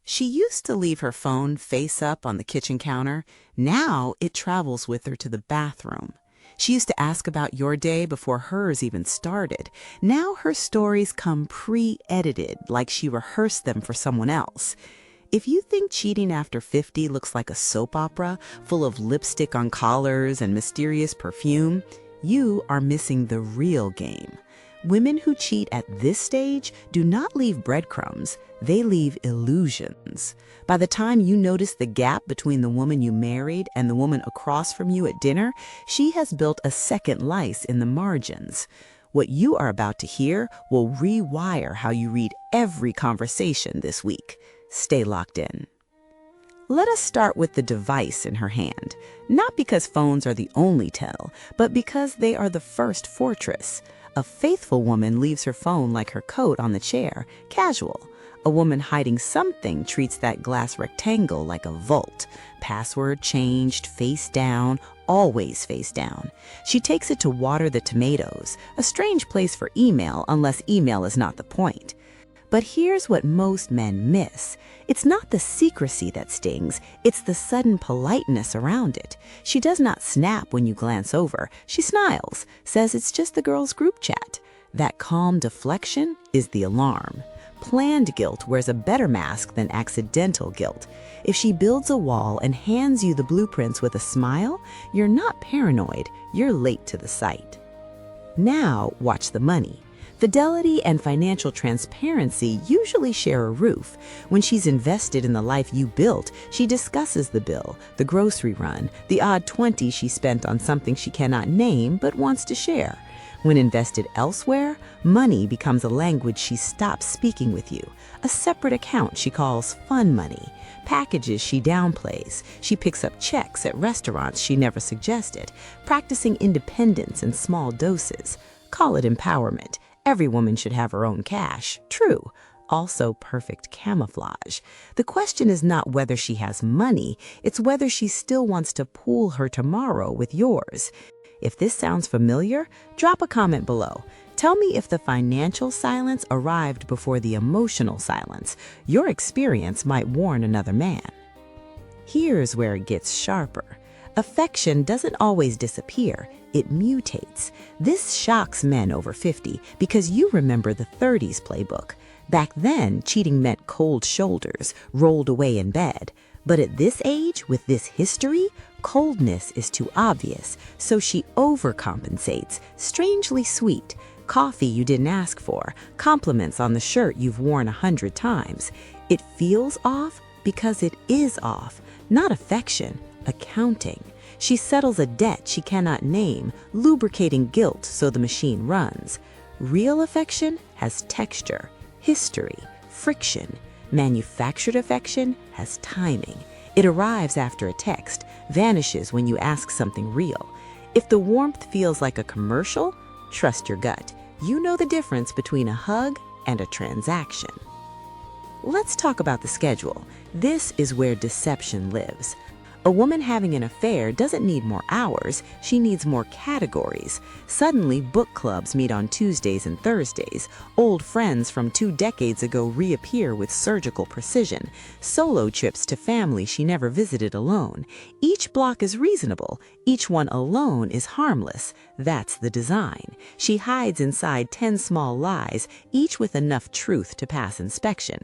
She used to leave her phone face up on the kitchen counter. Now it travels with her to the bathroom. She used to ask about your day before hers even started. Now her stories come pre-edited, like she rehearsed them for someone else. If you think cheating after 50 looks like a soap opera full of lipstick on collars and mysterious perfume, you are missing the real game. Women who cheat at this stage do not leave breadcrumbs, they leave illusions. By the time you notice the gap between the woman you married and the woman across from you at dinner, she has built a second lice in the margins. What you are about to hear will rewire how you read every conversation this week. Stay locked in. Let us start with the device in her hand, not because phones are the only tell, but because they are the first fortress. A faithful woman leaves her phone like her coat on the chair, casual. A woman hiding something treats that glass rectangle like a vault. Password changed, face down, always face down. She takes it to water the tomatoes, a strange place for email unless email is not the point. But here's what most men miss. It's not the secrecy that stings, it's the sudden politeness around it. She does not snap when you glance over. She smiles, says it's just the girls' group chat. That calm deflection is the alarm. Planned guilt wears a better mask than accidental guilt. If she builds a wall and hands you the blueprints with a smile, you're not paranoid, you're late to the site. Now watch the money. Fidelity and financial transparency usually share a roof. When she's invested in the life you built, she discusses the bill, the grocery run, the odd 20 she spent on something she cannot name but wants to share. When invested elsewhere, money becomes a language she stops speaking with you, a separate account she calls fun money, packages she downplays. She picks up checks at restaurants she never suggested, practicing independence in small doses. Call it empowerment. Every woman should have her own cash. True. Also perfect camouflage. The question is not whether she has money, it's whether she still wants to pool her tomorrow with yours. If this sounds familiar, drop a comment below. Tell me if the financial silence arrived before the emotional silence. Your experience might warn another man. Here's where it gets sharper. Affection doesn't always disappear, it mutates. This shocks men over 50 because you remember the 30s playbook. Back then, cheating meant cold shoulders, rolled away in bed. But at this age, with this history, coldness is too obvious, so she overcompensates, strangely sweet. Coffee you didn't ask for, compliments on the shirt you've worn 100 times. It feels off because it is off, not affection. Accounting. She settles a debt she cannot name, lubricating guilt so the machine runs. Real affection has texture, history, friction. Manufactured affection has timing. It arrives after a text, vanishes when you ask something real. If the warmth feels like a commercial, trust your gut. You know the difference between a hug and a transaction. Let's talk about the schedule. This is where deception lives. A woman having an affair doesn't need more hours, she needs more categories. Suddenly, book clubs meet on Tuesdays and Thursdays. Old friends from 2 decades ago reappear with surgical precision. Solo trips to family she never visited alone. Each block is reasonable, each one alone is harmless. That's the design. She hides inside 10 small lies, each with enough truth to pass inspection.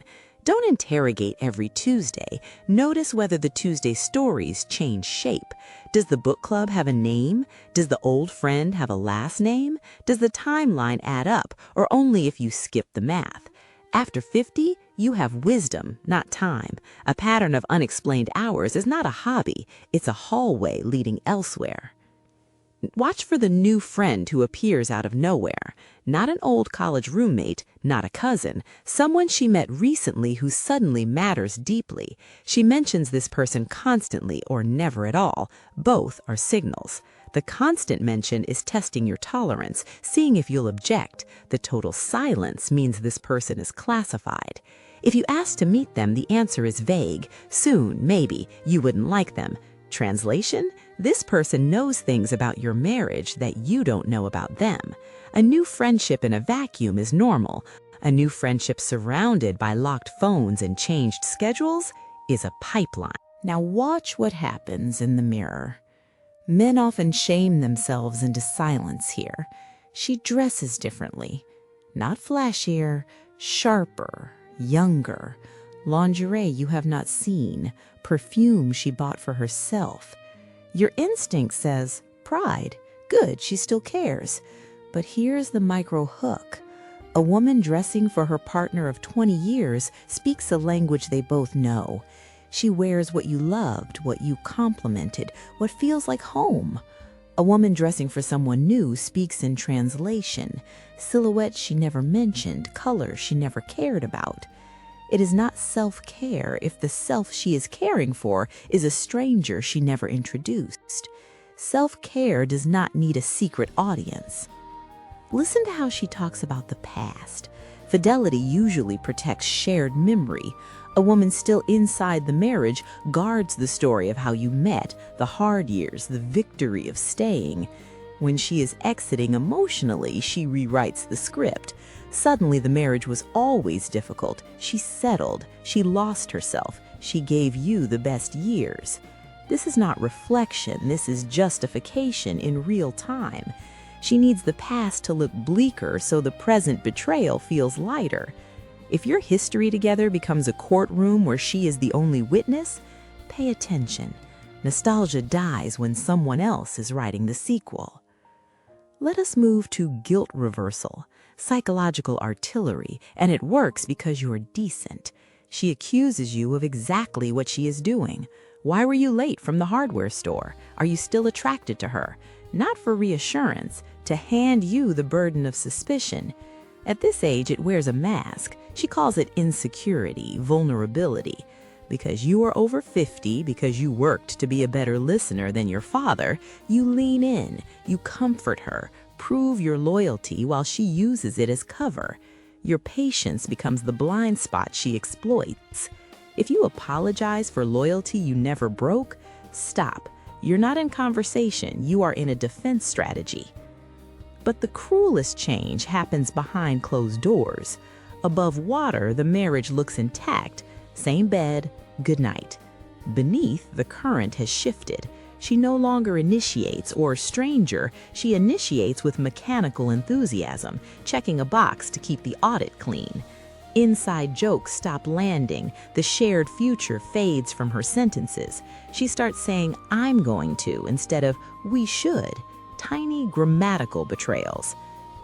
Don't interrogate every Tuesday. Notice whether the Tuesday stories change shape. Does the book club have a name? Does the old friend have a last name? Does the timeline add up, or only if you skip the math? After 50, you have wisdom, not time. A pattern of unexplained hours is not a hobby. It's a hallway leading elsewhere. Watch for the new friend who appears out of nowhere. Not an old college roommate, not a cousin, someone she met recently who suddenly matters deeply. She mentions this person constantly or never at all. Both are signals. The constant mention is testing your tolerance, seeing if you'll object. The total silence means this person is classified. If you ask to meet them, the answer is vague. Soon, maybe, you wouldn't like them. Translation? This person knows things about your marriage that you don't know about them. A new friendship in a vacuum is normal. A new friendship surrounded by locked phones and changed schedules is a pipeline. Now watch what happens in the mirror. Men often shame themselves into silence here. She dresses differently. Not flashier, sharper, younger. Lingerie you have not seen, perfume she bought for herself. Your instinct says, pride, good, she still cares. But here's the micro hook. A woman dressing for her partner of 20 years speaks a language they both know. She wears what you loved, what you complimented, what feels like home. A woman dressing for someone new speaks in translation, silhouettes she never mentioned, colors she never cared about. It is not self-care if the self she is caring for is a stranger she never introduced. Self-care does not need a secret audience. Listen to how she talks about the past. Fidelity usually protects shared memory. A woman still inside the marriage guards the story of how you met, the hard years, the victory of staying. When she is exiting emotionally, she rewrites the script. Suddenly, the marriage was always difficult. She settled. She lost herself. She gave you the best years. This is not reflection. This is justification in real time. She needs the past to look bleaker so the present betrayal feels lighter. If your history together becomes a courtroom where she is the only witness, pay attention. Nostalgia dies when someone else is writing the sequel. Let us move to guilt reversal, psychological artillery, and it works because you're decent. She accuses you of exactly what she is doing. Why were you late from the hardware store? Are you still attracted to her? Not for reassurance, to hand you the burden of suspicion. At this age, it wears a mask. She calls it insecurity, vulnerability. Because you are over 50, because you worked to be a better listener than your father, you lean in, you comfort her, prove your loyalty while she uses it as cover. Your patience becomes the blind spot she exploits. If you apologize for loyalty you never broke, stop. You're not in conversation, you are in a defense strategy. But the cruelest change happens behind closed doors. Above water, the marriage looks intact. Same bed, good night. Beneath, the current has shifted. She no longer initiates, or stranger, she initiates with mechanical enthusiasm, checking a box to keep the audit clean. Inside jokes stop landing. The shared future fades from her sentences. She starts saying, I'm going to, instead of, we should. Tiny grammatical betrayals.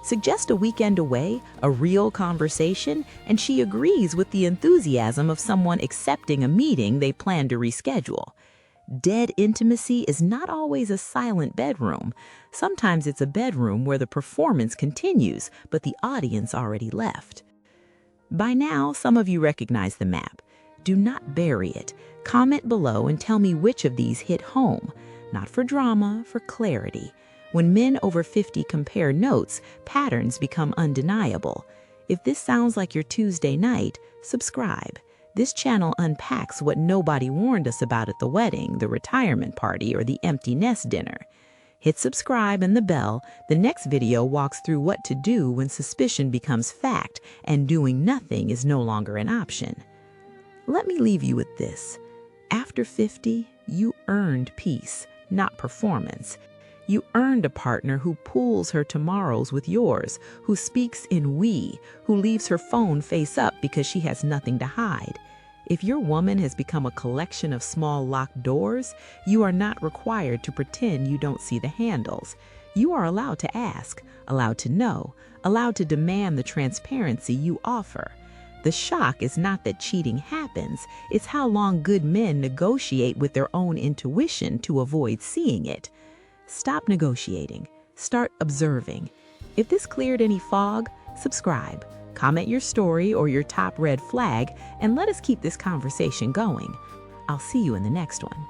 Suggest a weekend away, a real conversation, and she agrees with the enthusiasm of someone accepting a meeting they plan to reschedule. Dead intimacy is not always a silent bedroom. Sometimes it's a bedroom where the performance continues, but the audience already left. By now, some of you recognize the map. Do not bury it. Comment below and tell me which of these hit home. Not for drama, for clarity. When men over 50 compare notes, patterns become undeniable. If this sounds like your Tuesday night, subscribe. This channel unpacks what nobody warned us about at the wedding, the retirement party, or the empty nest dinner. Hit subscribe and the bell. The next video walks through what to do when suspicion becomes fact and doing nothing is no longer an option. Let me leave you with this. After 50, you earned peace, not performance. You earned a partner who pools her tomorrows with yours, who speaks in we, who leaves her phone face up because she has nothing to hide. If your woman has become a collection of small locked doors, you are not required to pretend you don't see the handles. You are allowed to ask, allowed to know, allowed to demand the transparency you offer. The shock is not that cheating happens, it's how long good men negotiate with their own intuition to avoid seeing it. Stop negotiating. Start observing. If this cleared any fog, subscribe. Comment your story or your top red flag, and let us keep this conversation going. I'll see you in the next one.